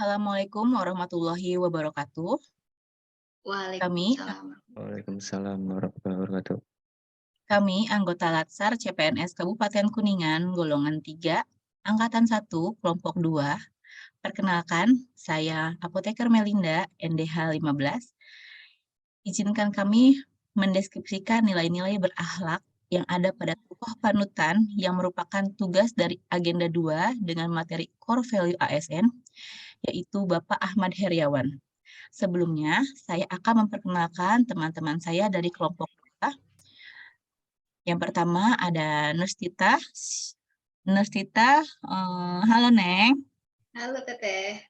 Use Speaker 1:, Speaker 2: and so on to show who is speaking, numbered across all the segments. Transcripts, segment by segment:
Speaker 1: Assalamualaikum warahmatullahi wabarakatuh. Kami
Speaker 2: Waalaikumsalam.
Speaker 3: Waalaikumsalam warahmatullahi wabarakatuh.
Speaker 1: kami anggota Latsar CPNS Kabupaten Kuningan, golongan 3, angkatan 1, kelompok 2. Perkenalkan, saya Apoteker Melinda, NDH 15. Izinkan kami mendeskripsikan nilai-nilai berakhlak yang ada pada tokoh panutan yang merupakan tugas dari agenda 2 dengan materi Core Value ASN, yaitu Bapak Ahmad Heriawan. Sebelumnya, saya akan memperkenalkan teman-teman saya dari kelompok 2. Yang pertama ada Nurstita. Nurstita, halo Neng.
Speaker 2: Halo Teteh.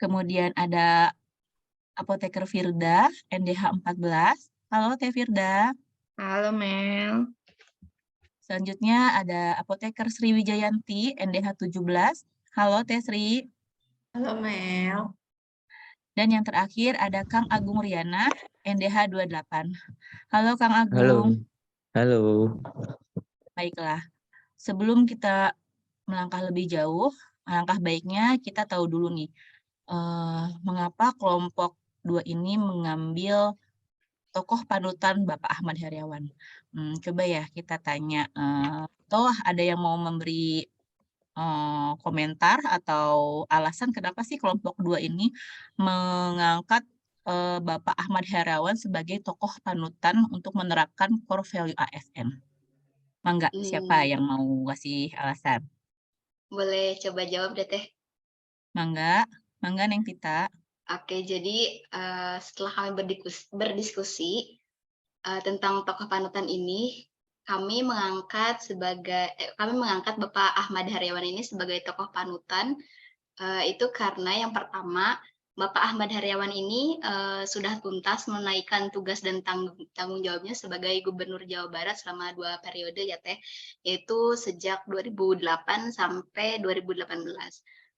Speaker 1: Kemudian ada Apoteker Firda, NDH 14. Halo Teh Firda.
Speaker 2: Halo Mel.
Speaker 1: Selanjutnya ada Apoteker Sri Wijayanti, NDH 17. Halo Teh Sri.
Speaker 2: Halo Mel.
Speaker 1: Dan yang terakhir ada Kang Agung Riana, NDH 28. Halo Kang
Speaker 3: Halo.
Speaker 1: Agung.
Speaker 3: Halo.
Speaker 1: Baiklah, sebelum kita melangkah lebih jauh, alangkah baiknya kita tahu dulu nih, mengapa kelompok 2 ini mengambil tokoh panutan Bapak Ahmad Heriawan. Coba ya kita tanya, atau ada yang mau memberi komentar atau alasan kenapa sih kelompok 2 ini mengangkat Bapak Ahmad Heriawan sebagai tokoh panutan untuk menerapkan core value ASN. Mangga, siapa yang mau kasih alasan?
Speaker 2: Boleh coba jawab deh Teh.
Speaker 1: Mangga, mangga Neng Tita.
Speaker 2: Oke, jadi setelah kami berdiskusi tentang tokoh panutan ini, kami mengangkat Bapak Ahmad Heriawan ini sebagai tokoh panutan. Itu karena yang pertama, Bapak Ahmad Heriawan ini sudah tuntas menunaikan tugas dan tanggung jawabnya sebagai Gubernur Jawa Barat selama 2 periode ya Teh, yaitu sejak 2008 sampai 2018.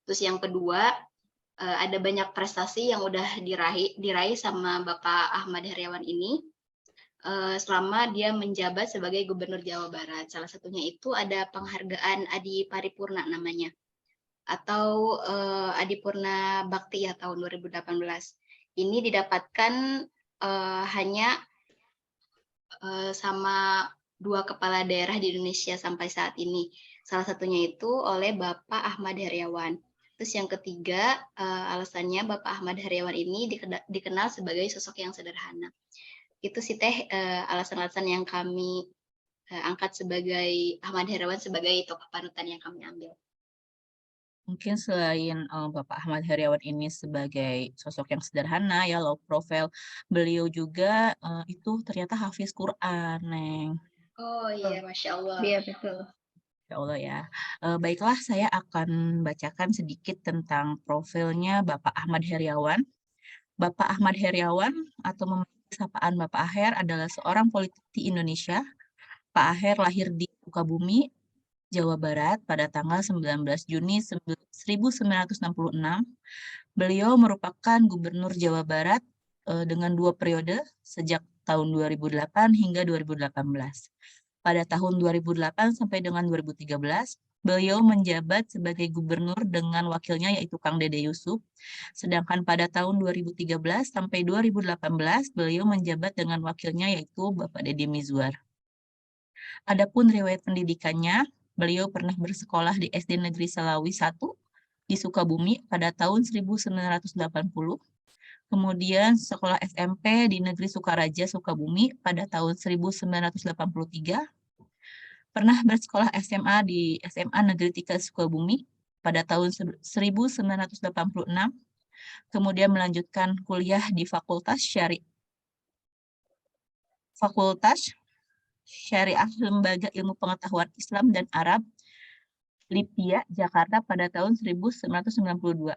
Speaker 2: Terus yang kedua, ada banyak prestasi yang udah diraih sama Bapak Ahmad Heriawan ini selama dia menjabat sebagai Gubernur Jawa Barat. Salah satunya itu ada penghargaan Adi Paripurna namanya, atau Adipurna Bakti ya tahun 2018. Ini didapatkan hanya sama 2 kepala daerah di Indonesia sampai saat ini. Salah satunya itu oleh Bapak Ahmad Heriawan. Terus yang ketiga, alasannya Bapak Ahmad Heriawan ini dikenal sebagai sosok yang sederhana. Itu sih Teh alasan-alasan yang kami angkat sebagai Ahmad Heriawan sebagai tokoh panutan yang kami ambil.
Speaker 1: Mungkin selain Bapak Ahmad Heriawan ini sebagai sosok yang sederhana ya, low profile, beliau juga itu ternyata hafiz Quran, Neng.
Speaker 2: Oh iya, Masya Allah.
Speaker 4: Iya betul.
Speaker 1: Ya Allah ya. Baiklah, saya akan bacakan sedikit tentang profilnya Bapak Ahmad Heriawan. Bapak Ahmad Heriawan atau memiliki sapaan Bapak Aher adalah seorang politisi Indonesia. Pak Aher lahir di Sukabumi, Jawa Barat pada tanggal 19 Juni 1966. Beliau merupakan Gubernur Jawa Barat dengan 2 periode sejak tahun 2008 hingga 2018. Pada tahun 2008 sampai dengan 2013, beliau menjabat sebagai gubernur dengan wakilnya yaitu Kang Dede Yusuf. Sedangkan pada tahun 2013 sampai 2018, beliau menjabat dengan wakilnya yaitu Bapak Deddy Mizwar. Adapun riwayat pendidikannya, beliau pernah bersekolah di SD Negeri Salawi 1 di Sukabumi pada tahun 1980. Kemudian sekolah SMP di Negeri Sukaraja, Sukabumi pada tahun 1983. Pernah bersekolah SMA di SMA Negeri 3 Sukabumi pada tahun 1986. Kemudian melanjutkan kuliah di Fakultas Syariah Lembaga Ilmu Pengetahuan Islam dan Arab, Lipia, Jakarta pada tahun 1992.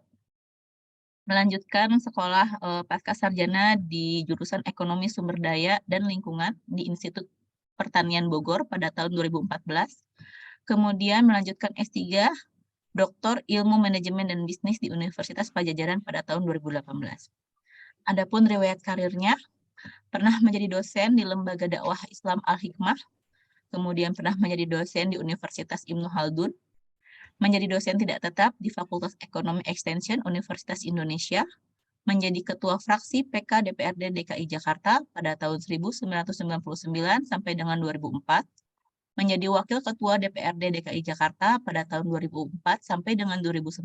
Speaker 1: Melanjutkan sekolah pasca sarjana di jurusan Ekonomi Sumber Daya dan Lingkungan di Institut Pertanian Bogor pada tahun 2014. Kemudian melanjutkan S3 Doktor Ilmu Manajemen dan Bisnis di Universitas Pajajaran pada tahun 2018. Adapun riwayat karirnya, pernah menjadi dosen di Lembaga Dakwah Islam Al-Hikmah, kemudian pernah menjadi dosen di Universitas Ibnu Khaldun, menjadi dosen tidak tetap di Fakultas Ekonomi Extension Universitas Indonesia, menjadi Ketua Fraksi PK DPRD DKI Jakarta pada tahun 1999 sampai dengan 2004, menjadi Wakil Ketua DPRD DKI Jakarta pada tahun 2004 sampai dengan 2009,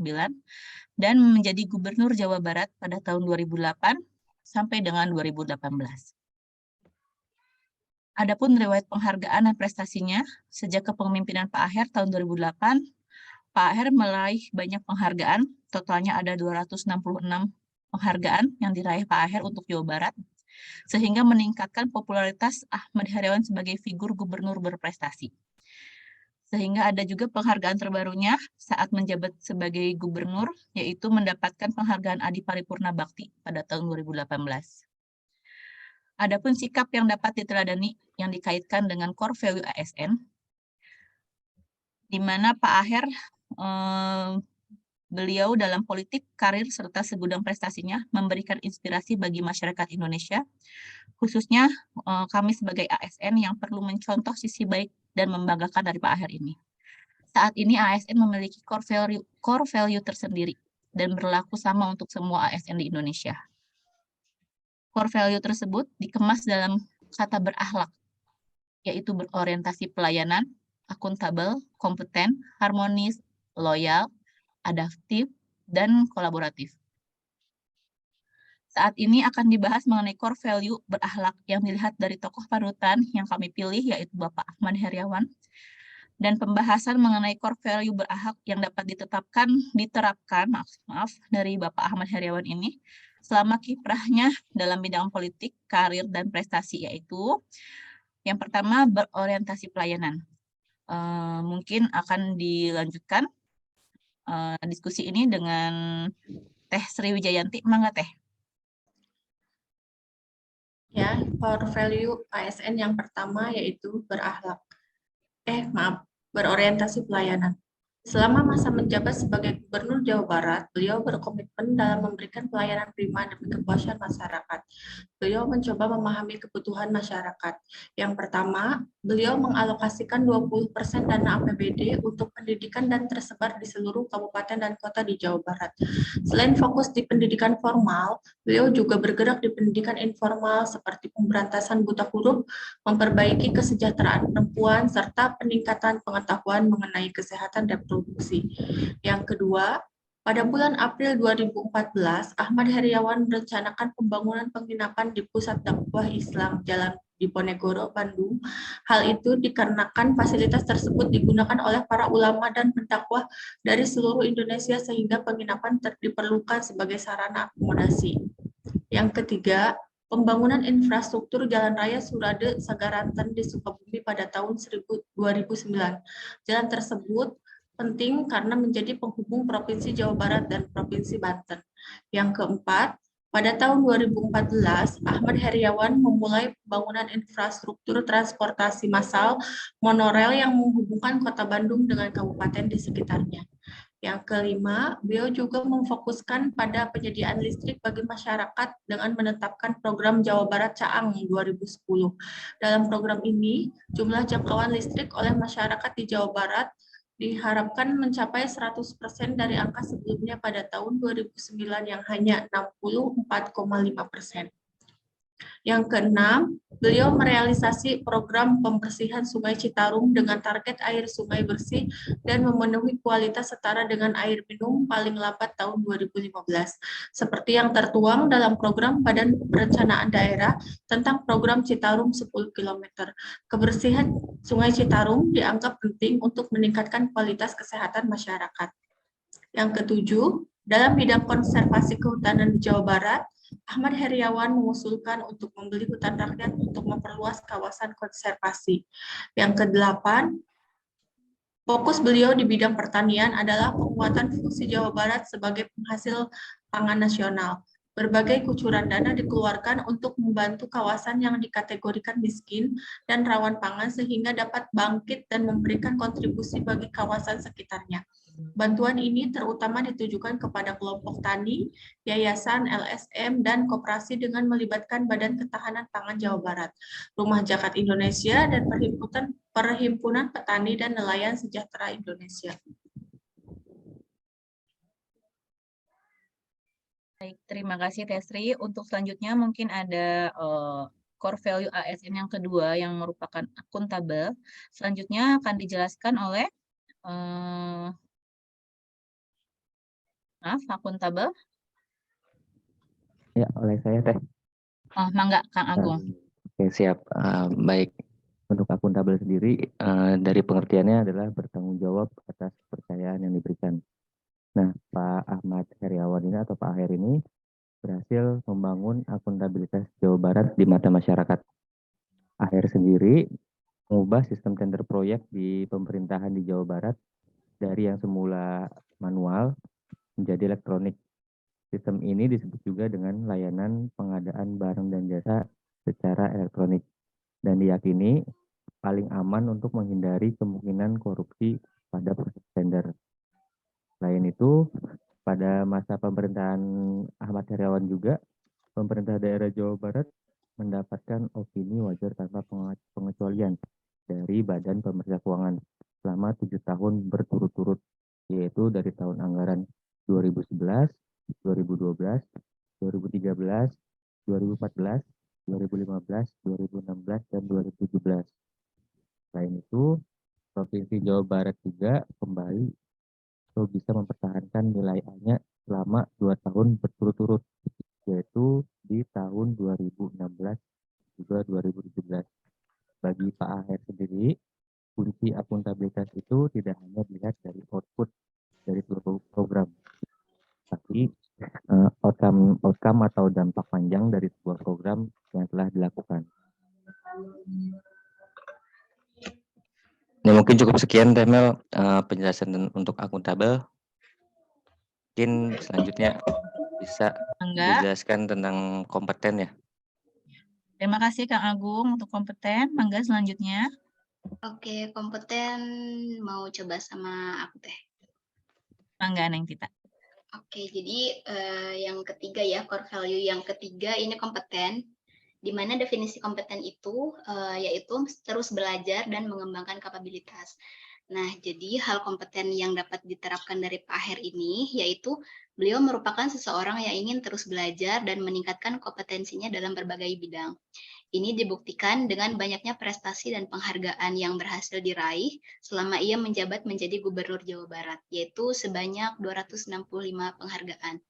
Speaker 1: dan menjadi Gubernur Jawa Barat pada tahun 2008 sampai dengan 2018. Adapun riwayat penghargaan dan prestasinya, sejak kepemimpinan Pak Aher tahun 2008, Pak Aher meraih banyak penghargaan, totalnya ada 266 penghargaan yang diraih Pak Aher untuk Jawa Barat, sehingga meningkatkan popularitas Ahmad Heriawan sebagai figur gubernur berprestasi. Sehingga ada juga penghargaan terbarunya saat menjabat sebagai gubernur, yaitu mendapatkan penghargaan Adi Paripurna Bakti pada tahun 2018. Adapun sikap yang dapat diteladani yang dikaitkan dengan core value ASN, di mana Pak Aher beliau dalam politik, karir, serta segudang prestasinya memberikan inspirasi bagi masyarakat Indonesia, khususnya kami sebagai ASN yang perlu mencontoh sisi baik dan membanggakan dari Pak Aher ini. Saat ini ASN memiliki core value tersendiri dan berlaku sama untuk semua ASN di Indonesia. Core value tersebut dikemas dalam kata berakhlak, yaitu berorientasi pelayanan, akuntabel, kompeten, harmonis, loyal, adaptif, dan kolaboratif. Saat ini akan dibahas mengenai core value berakhlak yang dilihat dari tokoh panutan yang kami pilih, yaitu Bapak Ahmad Heriawan, dan pembahasan mengenai core value berakhlak yang dapat diterapkan dari Bapak Ahmad Heriawan ini selama kiprahnya dalam bidang politik, karir, dan prestasi, yaitu yang pertama berorientasi pelayanan. Mungkin akan dilanjutkan diskusi ini dengan Teh Sri Wijayanti. Mangga Teh.
Speaker 4: Ya, core value ASN yang pertama yaitu berorientasi pelayanan. Selama masa menjabat sebagai Gubernur Jawa Barat, beliau berkomitmen dalam memberikan pelayanan prima demi kepuasan masyarakat. Beliau mencoba memahami kebutuhan masyarakat. Yang pertama, beliau mengalokasikan 20% dana APBD untuk pendidikan dan tersebar di seluruh kabupaten dan kota di Jawa Barat. Selain fokus di pendidikan formal, beliau juga bergerak di pendidikan informal seperti pemberantasan buta huruf, memperbaiki kesejahteraan perempuan, serta peningkatan pengetahuan mengenai kesehatan reproduksi. Yang kedua, pada bulan April 2014, Ahmad Heriawan merencanakan pembangunan penginapan di Pusat Dakwah Islam Jalan Diponegoro, Bandung. Hal itu dikarenakan fasilitas tersebut digunakan oleh para ulama dan pendakwah dari seluruh Indonesia sehingga penginapan diperlukan sebagai sarana akomodasi. Yang ketiga, pembangunan infrastruktur Jalan Raya Surade Sagaranten di Sukabumi pada tahun 2009. Jalan tersebut penting karena menjadi penghubung Provinsi Jawa Barat dan Provinsi Banten. Yang keempat, pada tahun 2014, Ahmad Heriawan memulai pembangunan infrastruktur transportasi massal monorel yang menghubungkan Kota Bandung dengan kabupaten di sekitarnya. Yang kelima, beliau juga memfokuskan pada penyediaan listrik bagi masyarakat dengan menetapkan program Jawa Barat Caang 2010. Dalam program ini, jumlah jangkauan listrik oleh masyarakat di Jawa Barat diharapkan mencapai 100% dari angka sebelumnya pada tahun 2009 yang hanya 64,5%. Yang keenam, beliau merealisasi program pembersihan Sungai Citarum dengan target air sungai bersih dan memenuhi kualitas setara dengan air minum paling lambat tahun 2015. Seperti yang tertuang dalam program Badan Perencanaan Daerah tentang program Citarum 10 km. Kebersihan Sungai Citarum dianggap penting untuk meningkatkan kualitas kesehatan masyarakat. Yang ketujuh, dalam bidang konservasi kehutanan di Jawa Barat, Ahmad Heriawan mengusulkan untuk membeli hutan rakyat untuk memperluas kawasan konservasi. Yang kedelapan, fokus beliau di bidang pertanian adalah penguatan fungsi Jawa Barat sebagai penghasil pangan nasional. Berbagai kucuran dana dikeluarkan untuk membantu kawasan yang dikategorikan miskin dan rawan pangan sehingga dapat bangkit dan memberikan kontribusi bagi kawasan sekitarnya. Bantuan ini terutama ditujukan kepada kelompok tani, yayasan, LSM, dan koperasi dengan melibatkan Badan Ketahanan Pangan Jawa Barat, Rumah Zakat Indonesia, dan Perhimpunan Petani dan Nelayan Sejahtera Indonesia.
Speaker 1: Baik, terima kasih Tesri. Untuk selanjutnya mungkin ada core value ASN yang kedua yang merupakan akuntabel. Selanjutnya akan dijelaskan oleh akuntabel.
Speaker 3: Ya, oleh saya Teh.
Speaker 1: Oh, mangga Kang Agung.
Speaker 3: Oke, siap. Baik, untuk akuntabel sendiri dari pengertiannya adalah bertanggung jawab atas kepercayaan yang diberikan. Nah, Pak Ahmad Heriawan ini atau Pak Aher ini berhasil membangun akuntabilitas Jawa Barat di mata masyarakat. Aher sendiri mengubah sistem tender proyek di pemerintahan di Jawa Barat dari yang semula manual menjadi elektronik. Sistem ini disebut juga dengan layanan pengadaan barang dan jasa secara elektronik dan diyakini paling aman untuk menghindari kemungkinan korupsi pada proses tender. Selain itu, pada masa pemerintahan Ahmad Heriawan juga, pemerintah daerah Jawa Barat mendapatkan opini wajar tanpa pengecualian dari Badan Pemeriksa Keuangan selama 7 tahun berturut-turut, yaitu dari tahun anggaran 2011, 2012, 2013, 2014, 2015, 2016, dan 2017. Selain itu, Provinsi Jawa Barat juga kembali bisa mempertahankan nilai A-nya selama 2 tahun berturut-turut, yaitu di tahun 2016 juga 2017. Bagi Pak Aher sendiri, kunci akuntabilitas itu tidak hanya dilihat dari output dari seluruh program, tapi outcome atau dampak panjang dari sebuah program yang telah dilakukan. Ini mungkin cukup sekian, Temel, penjelasan untuk akuntabel. Mungkin selanjutnya bisa dijelaskan tentang kompeten ya.
Speaker 1: Terima kasih Kang Agung untuk kompeten. Mangga selanjutnya.
Speaker 2: Oke, kompeten mau coba sama aku Teh.
Speaker 1: Mangga Neng Tita.
Speaker 2: Oke, jadi yang ketiga ya, core value yang ketiga ini kompeten. Di mana definisi kompeten itu yaitu terus belajar dan mengembangkan kapabilitas. Nah, jadi hal kompeten yang dapat diterapkan dari Pak Aher ini yaitu beliau merupakan seseorang yang ingin terus belajar dan meningkatkan kompetensinya dalam berbagai bidang. Ini dibuktikan dengan banyaknya prestasi dan penghargaan yang berhasil diraih selama ia menjabat menjadi Gubernur Jawa Barat, yaitu sebanyak 265 penghargaan.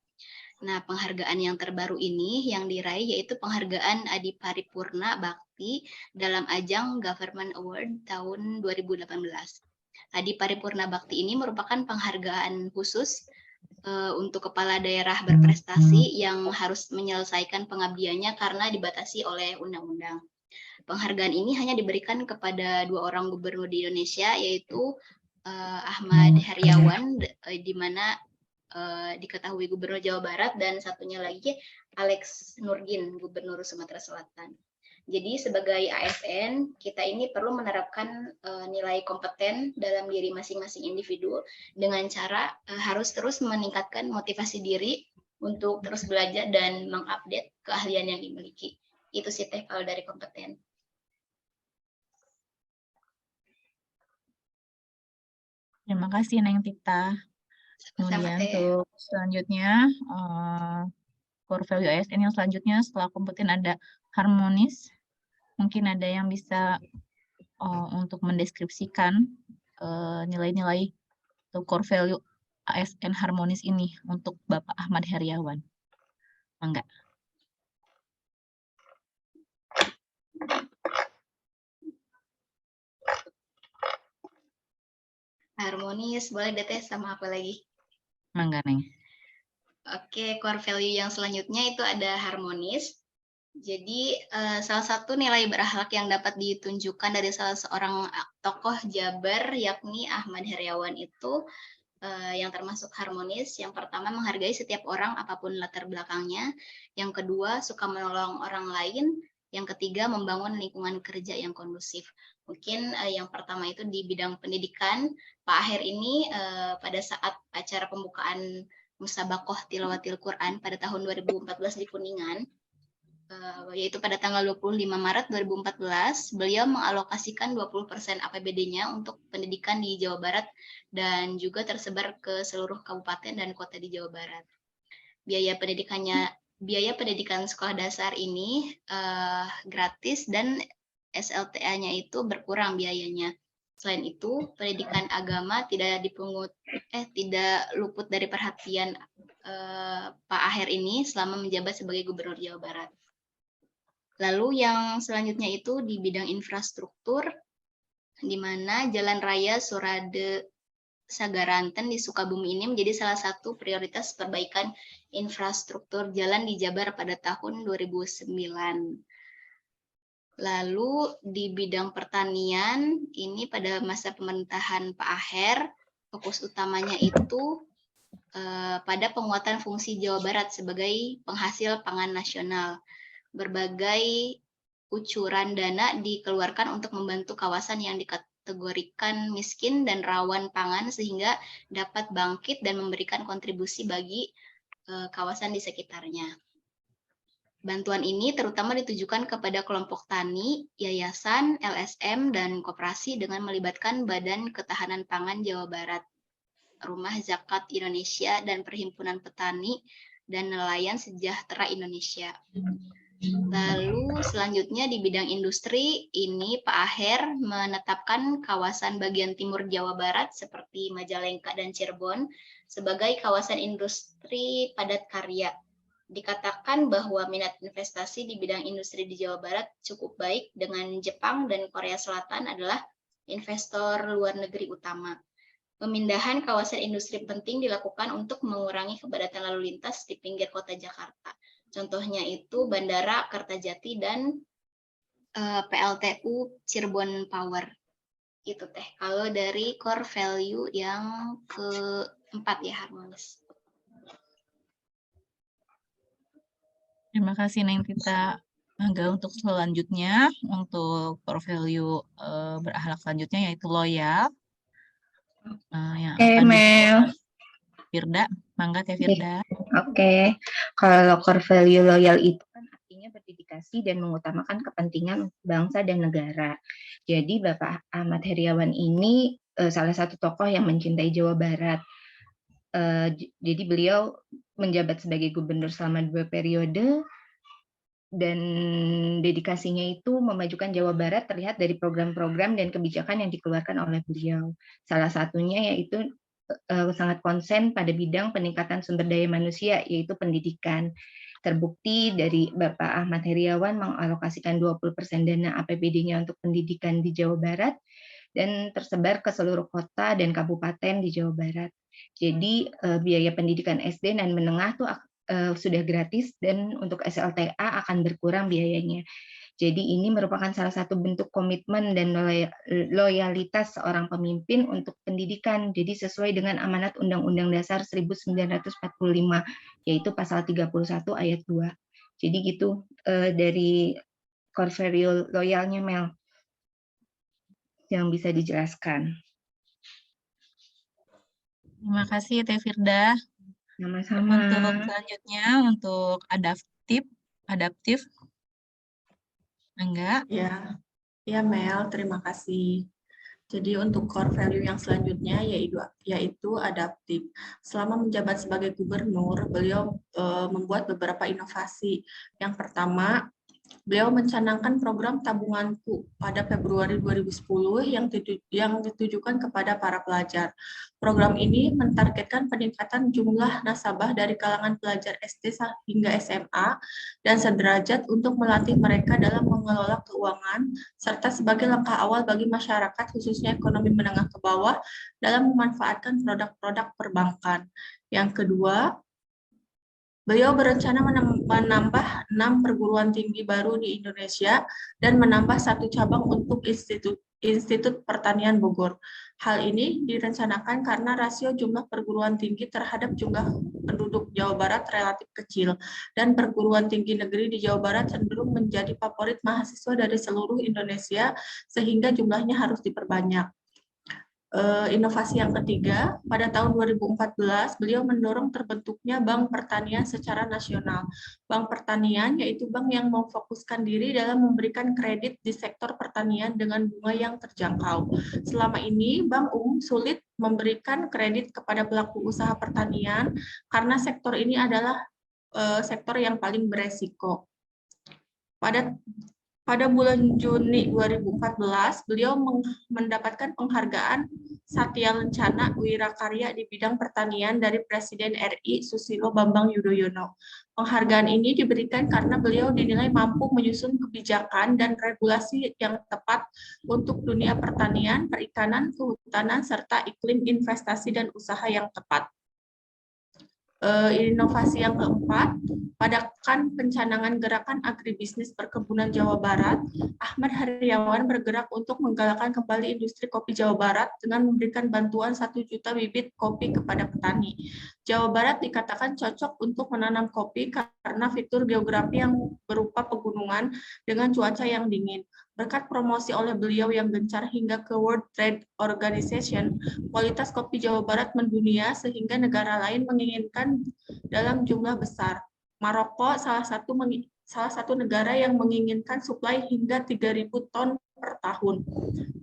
Speaker 2: Nah, penghargaan yang terbaru ini yang diraih yaitu penghargaan Adi Paripurna Bakti dalam ajang Government Award tahun 2018. Adi Paripurna Bakti ini merupakan penghargaan khusus untuk kepala daerah berprestasi yang harus menyelesaikan pengabdiannya karena dibatasi oleh undang-undang. Penghargaan ini hanya diberikan kepada 2 orang gubernur di Indonesia, yaitu Ahmad Heriawan, di mana diketahui Gubernur Jawa Barat, dan satunya lagi Alex Nurdin, Gubernur Sumatera Selatan. Jadi sebagai ASN, kita ini perlu menerapkan nilai kompeten dalam diri masing-masing individu dengan cara harus terus meningkatkan motivasi diri untuk terus belajar dan mengupdate keahlian yang dimiliki. Itu sih Teh kalau dari kompeten.
Speaker 1: Terima kasih Neng Tita. Kemudian untuk selanjutnya, core value ASN yang selanjutnya setelah kompeten ada harmonis. Mungkin ada yang bisa untuk mendeskripsikan nilai-nilai atau core value ASN harmonis ini untuk Bapak Ahmad Heriawan. Enggak.
Speaker 2: Harmonis, boleh deh Teh sama apa lagi?
Speaker 1: Mangga Neng.
Speaker 2: Oke, core value yang selanjutnya itu ada harmonis. Jadi salah satu nilai berakhlak yang dapat ditunjukkan dari salah seorang tokoh Jabar yakni Ahmad Heriawan itu yang termasuk harmonis. Yang pertama, menghargai setiap orang apapun latar belakangnya. Yang kedua, suka menolong orang lain. Yang ketiga, membangun lingkungan kerja yang kondusif. Mungkin yang pertama itu di bidang pendidikan. Pak Aher ini pada saat acara pembukaan Musabakoh Tilawatil Quran pada tahun 2014 di Kuningan, yaitu pada tanggal 25 Maret 2014, beliau mengalokasikan 20% APBD-nya untuk pendidikan di Jawa Barat dan juga tersebar ke seluruh kabupaten dan kota di Jawa Barat. biaya pendidikan sekolah dasar ini gratis dan SLTA-nya itu berkurang biayanya. Selain itu, pendidikan agama tidak luput dari perhatian Pak Aher ini selama menjabat sebagai Gubernur Jawa Barat. Lalu yang selanjutnya itu di bidang infrastruktur, di mana Jalan Raya Surade Sagaranten di Sukabumi ini menjadi salah satu prioritas perbaikan infrastruktur jalan di Jabar pada tahun 2009. Lalu di bidang pertanian, ini pada masa pemerintahan Pak Aher, fokus utamanya itu pada penguatan fungsi Jawa Barat sebagai penghasil pangan nasional. Berbagai kucuran dana dikeluarkan untuk membantu kawasan yang dikategorikan miskin dan rawan pangan sehingga dapat bangkit dan memberikan kontribusi bagi kawasan di sekitarnya. Bantuan ini terutama ditujukan kepada kelompok tani, yayasan, LSM, dan koperasi dengan melibatkan Badan Ketahanan Pangan Jawa Barat, Rumah Zakat Indonesia, dan Perhimpunan Petani dan Nelayan Sejahtera Indonesia. Lalu selanjutnya di bidang industri, ini Pak Aher menetapkan kawasan bagian timur Jawa Barat seperti Majalengka dan Cirebon sebagai kawasan industri padat karya. Dikatakan bahwa minat investasi di bidang industri di Jawa Barat cukup baik dengan Jepang dan Korea Selatan adalah investor luar negeri utama. Pemindahan kawasan industri penting dilakukan untuk mengurangi kepadatan lalu lintas di pinggir kota Jakarta. Contohnya itu Bandara Kertajati dan PLTU Cirebon Power. Itu teh. Kalau dari core value yang keempat ya, harmonis.
Speaker 1: Terima kasih Neng Tita. Angga untuk selanjutnya, untuk core value berakhlak selanjutnya yaitu loyal. Yang
Speaker 5: Oke,
Speaker 1: akan
Speaker 5: Mel.
Speaker 1: Firda, mangga Teh Firda.
Speaker 5: Oke, kalau core value loyal itu kan artinya berdedikasi dan mengutamakan kepentingan bangsa dan negara. Jadi Bapak Ahmad Heriawan ini salah satu tokoh yang mencintai Jawa Barat. Jadi beliau menjabat sebagai gubernur selama 2 periode dan dedikasinya itu memajukan Jawa Barat terlihat dari program-program dan kebijakan yang dikeluarkan oleh beliau. Salah satunya yaitu sangat konsen pada bidang peningkatan sumber daya manusia, yaitu pendidikan. Terbukti dari Bapak Ahmad Heriawan mengalokasikan 20% dana APBD-nya untuk pendidikan di Jawa Barat dan tersebar ke seluruh kota dan kabupaten di Jawa Barat. Jadi biaya pendidikan SD dan menengah tuh sudah gratis dan untuk SLTA akan berkurang biayanya. Jadi ini merupakan salah satu bentuk komitmen dan loyalitas seorang pemimpin untuk pendidikan. Jadi sesuai dengan amanat Undang-Undang Dasar 1945, yaitu pasal 31 ayat 2. Jadi gitu dari core value loyalnya Mel yang bisa dijelaskan.
Speaker 1: Terima kasih Teh Firda.
Speaker 5: Sama-sama.
Speaker 1: Untuk selanjutnya, untuk adaptif. Enggak?
Speaker 4: Ya Mel, terima kasih. Jadi untuk core value yang selanjutnya yaitu adaptif. Selama menjabat sebagai gubernur, beliau membuat beberapa inovasi. Yang pertama, beliau mencanangkan program Tabunganku pada Februari 2010 yang ditujukan kepada para pelajar. Program ini mentargetkan peningkatan jumlah nasabah dari kalangan pelajar SD hingga SMA dan sederajat untuk melatih mereka dalam mengelola keuangan serta sebagai langkah awal bagi masyarakat khususnya ekonomi menengah ke bawah dalam memanfaatkan produk-produk perbankan. Yang kedua, beliau berencana menambah 6 perguruan tinggi baru di Indonesia dan menambah 1 cabang untuk Institut Pertanian Bogor. Hal ini direncanakan karena rasio jumlah perguruan tinggi terhadap jumlah penduduk Jawa Barat relatif kecil, dan perguruan tinggi negeri di Jawa Barat cenderung menjadi favorit mahasiswa dari seluruh Indonesia, sehingga jumlahnya harus diperbanyak. Inovasi yang ketiga, pada tahun 2014, beliau mendorong terbentuknya Bank Pertanian secara nasional. Bank Pertanian yaitu bank yang memfokuskan diri dalam memberikan kredit di sektor pertanian dengan bunga yang terjangkau. Selama ini, Bank sulit memberikan kredit kepada pelaku usaha pertanian karena sektor ini adalah sektor yang paling beresiko. Pada bulan Juni 2014, beliau mendapatkan penghargaan Satya Lencana Wirakarya di bidang pertanian dari Presiden RI Susilo Bambang Yudhoyono. Penghargaan ini diberikan karena beliau dinilai mampu menyusun kebijakan dan regulasi yang tepat untuk dunia pertanian, perikanan, kehutanan, serta iklim investasi dan usaha yang tepat. Inovasi yang keempat, pada pencanangan gerakan agribisnis perkebunan Jawa Barat, Ahmad Heriawan bergerak untuk menggalakkan kembali industri kopi Jawa Barat dengan memberikan bantuan 1 juta bibit kopi kepada petani. Jawa Barat dikatakan cocok untuk menanam kopi karena fitur geografi yang berupa pegunungan dengan cuaca yang dingin. Berkat promosi oleh beliau yang gencar hingga ke World Trade Organization, kualitas kopi Jawa Barat mendunia sehingga negara lain menginginkan dalam jumlah besar. Maroko salah satu negara yang menginginkan suplai hingga 3.000 ton per tahun.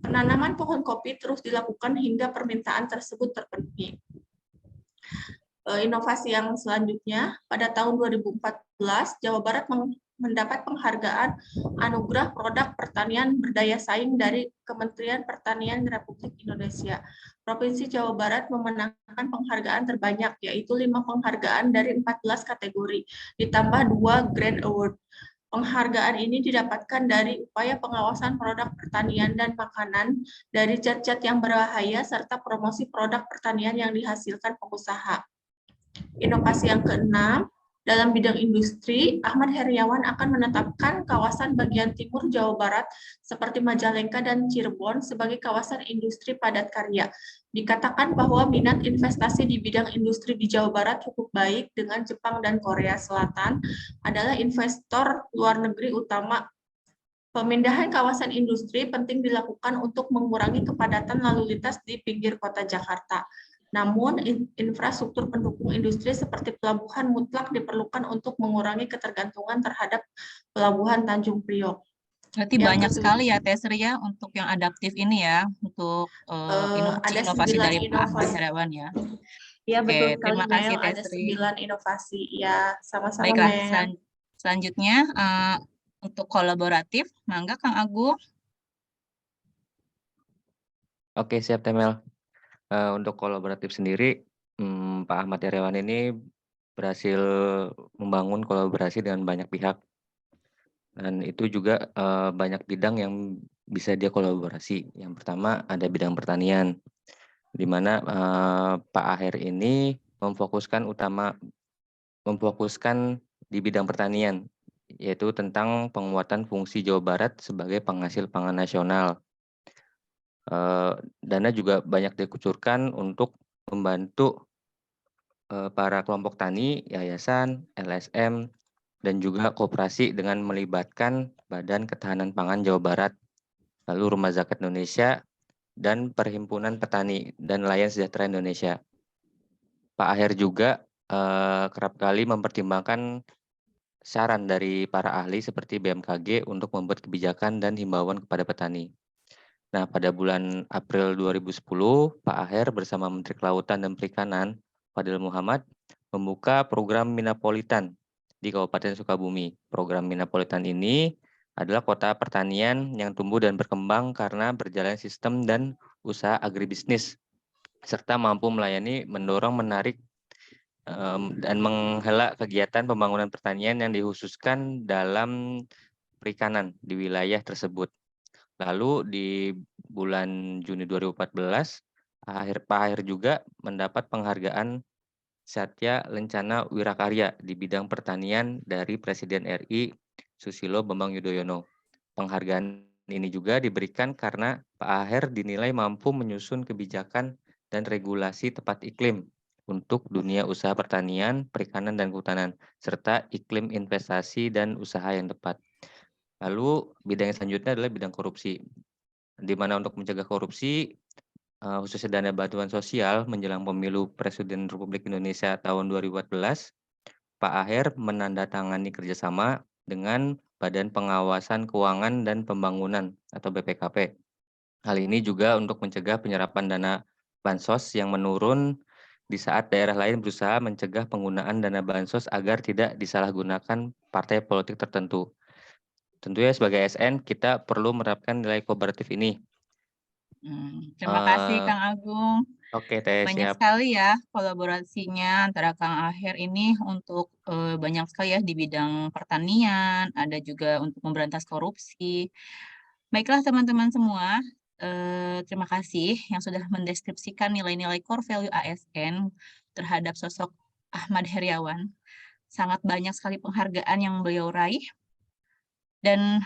Speaker 4: Penanaman pohon kopi terus dilakukan hingga permintaan tersebut terpenuhi. Inovasi yang selanjutnya, pada tahun 2014, Jawa Barat mendapat penghargaan Anugerah Produk Pertanian Berdaya Saing dari Kementerian Pertanian Republik Indonesia. Provinsi Jawa Barat memenangkan penghargaan terbanyak, yaitu 5 penghargaan dari 14 kategori, ditambah 2 Grand Award. Penghargaan ini didapatkan dari upaya pengawasan produk pertanian dan makanan dari zat-zat yang berbahaya serta promosi produk pertanian yang dihasilkan pengusaha. Inovasi yang keenam, dalam bidang industri, Ahmad Heriawan akan menetapkan kawasan bagian timur Jawa Barat seperti Majalengka dan Cirebon sebagai kawasan industri padat karya. Dikatakan bahwa minat investasi di bidang industri di Jawa Barat cukup baik dengan Jepang dan Korea Selatan adalah investor luar negeri utama. Pemindahan kawasan industri penting dilakukan untuk mengurangi kepadatan lalu lintas di pinggir kota Jakarta. Namun, infrastruktur pendukung industri seperti pelabuhan mutlak diperlukan untuk mengurangi ketergantungan terhadap pelabuhan Tanjung Priok.
Speaker 1: Berarti banyak sekali ya, Tesri ya, untuk yang adaptif ini ya, untuk inovasi dari Pak Ahmad Heriawan ya.
Speaker 4: Ya, betul sekali,
Speaker 1: terima kasih,
Speaker 4: Mel. Ada
Speaker 1: Tesri.
Speaker 4: 9 inovasi. Ya, sama-sama,
Speaker 1: Baiklah,
Speaker 4: Mel.
Speaker 1: selanjutnya untuk kolaboratif, mangga Kang Agung.
Speaker 3: Oke, siap Temel. Untuk kolaboratif sendiri, Pak Ahmad Heriawan ini berhasil membangun kolaborasi dengan banyak pihak. Dan itu juga banyak bidang yang bisa dia kolaborasi. Yang pertama ada bidang pertanian, di mana Pak Aher ini memfokuskan di bidang pertanian, yaitu tentang penguatan fungsi Jawa Barat sebagai penghasil pangan nasional. Dana juga banyak dikucurkan untuk membantu para kelompok tani, yayasan, LSM, dan juga koperasi dengan melibatkan Badan Ketahanan Pangan Jawa Barat, lalu Rumah Zakat Indonesia, dan Perhimpunan Petani dan Nelayan Sejahtera Indonesia. Pak Aher juga kerap kali mempertimbangkan saran dari para ahli seperti BMKG untuk membuat kebijakan dan himbauan kepada petani. Nah, pada bulan April 2010, Pak Aher bersama Menteri Kelautan dan Perikanan, Fadil Muhammad, membuka program Minapolitan di Kabupaten Sukabumi. Program Minapolitan ini adalah kota pertanian yang tumbuh dan berkembang karena berjalan sistem dan usaha agribisnis, serta mampu melayani, mendorong, menarik, dan menghela kegiatan pembangunan pertanian yang dikhususkan dalam perikanan di wilayah tersebut. Lalu di bulan Juni 2014, Pak Aher juga mendapat penghargaan Satya Lencana Wirakarya di bidang pertanian dari Presiden RI Susilo Bambang Yudhoyono. Penghargaan ini juga diberikan karena Pak Aher dinilai mampu menyusun kebijakan dan regulasi tepat iklim untuk dunia usaha pertanian, perikanan, dan kehutanan, serta iklim investasi dan usaha yang tepat. Lalu bidang yang selanjutnya adalah bidang korupsi, di mana untuk mencegah korupsi, khususnya dana bantuan sosial menjelang pemilu Presiden Republik Indonesia tahun 2014, Pak Aher menandatangani kerjasama dengan Badan Pengawasan Keuangan dan Pembangunan atau BPKP. Hal ini juga untuk mencegah penyerapan dana bansos yang menurun di saat daerah lain berusaha mencegah penggunaan dana bansos agar tidak disalahgunakan partai politik tertentu. Tentunya sebagai ASN kita perlu menerapkan nilai kooperatif ini.
Speaker 1: Terima kasih
Speaker 3: Eh,
Speaker 1: Kang Agung.
Speaker 3: Oke, Teh,
Speaker 1: Banyak
Speaker 3: siap.
Speaker 1: sekali ya kolaborasinya antara Kang Aher ini untuk banyak sekali ya di bidang pertanian, ada juga untuk memberantas korupsi. Baiklah teman-teman semua, terima kasih yang sudah mendeskripsikan nilai-nilai core value ASN terhadap sosok Ahmad Heriawan. Sangat banyak sekali penghargaan yang beliau raih. Dan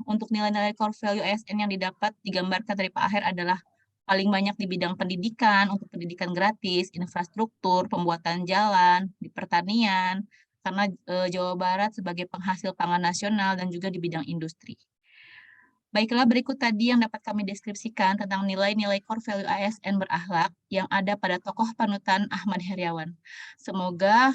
Speaker 1: untuk nilai-nilai core value ASN yang digambarkan dari Pak Aher adalah paling banyak di bidang pendidikan, untuk pendidikan gratis, infrastruktur, pembuatan jalan, di pertanian, karena Jawa Barat sebagai penghasil pangan nasional dan juga di bidang industri. Baiklah, berikut tadi yang dapat kami deskripsikan tentang nilai-nilai core value ASN berakhlak yang ada pada tokoh panutan Ahmad Heriawan. Semoga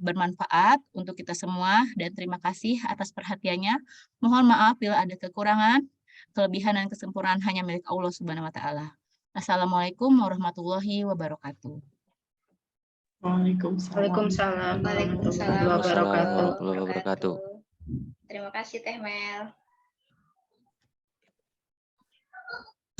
Speaker 1: bermanfaat untuk kita semua dan terima kasih atas perhatiannya. Mohon maaf bila ada kekurangan, kelebihan dan kesempurnaan hanya milik Allah Subhanahu wa taala. Assalamualaikum warahmatullahi wabarakatuh.
Speaker 4: Waalaikumsalam.
Speaker 5: Waalaikumsalam warahmatullahi
Speaker 2: Waalaikumsalam
Speaker 5: wabarakatuh.
Speaker 3: warahmatullahi wabarakatuh.
Speaker 2: Terima kasih Teh Mel.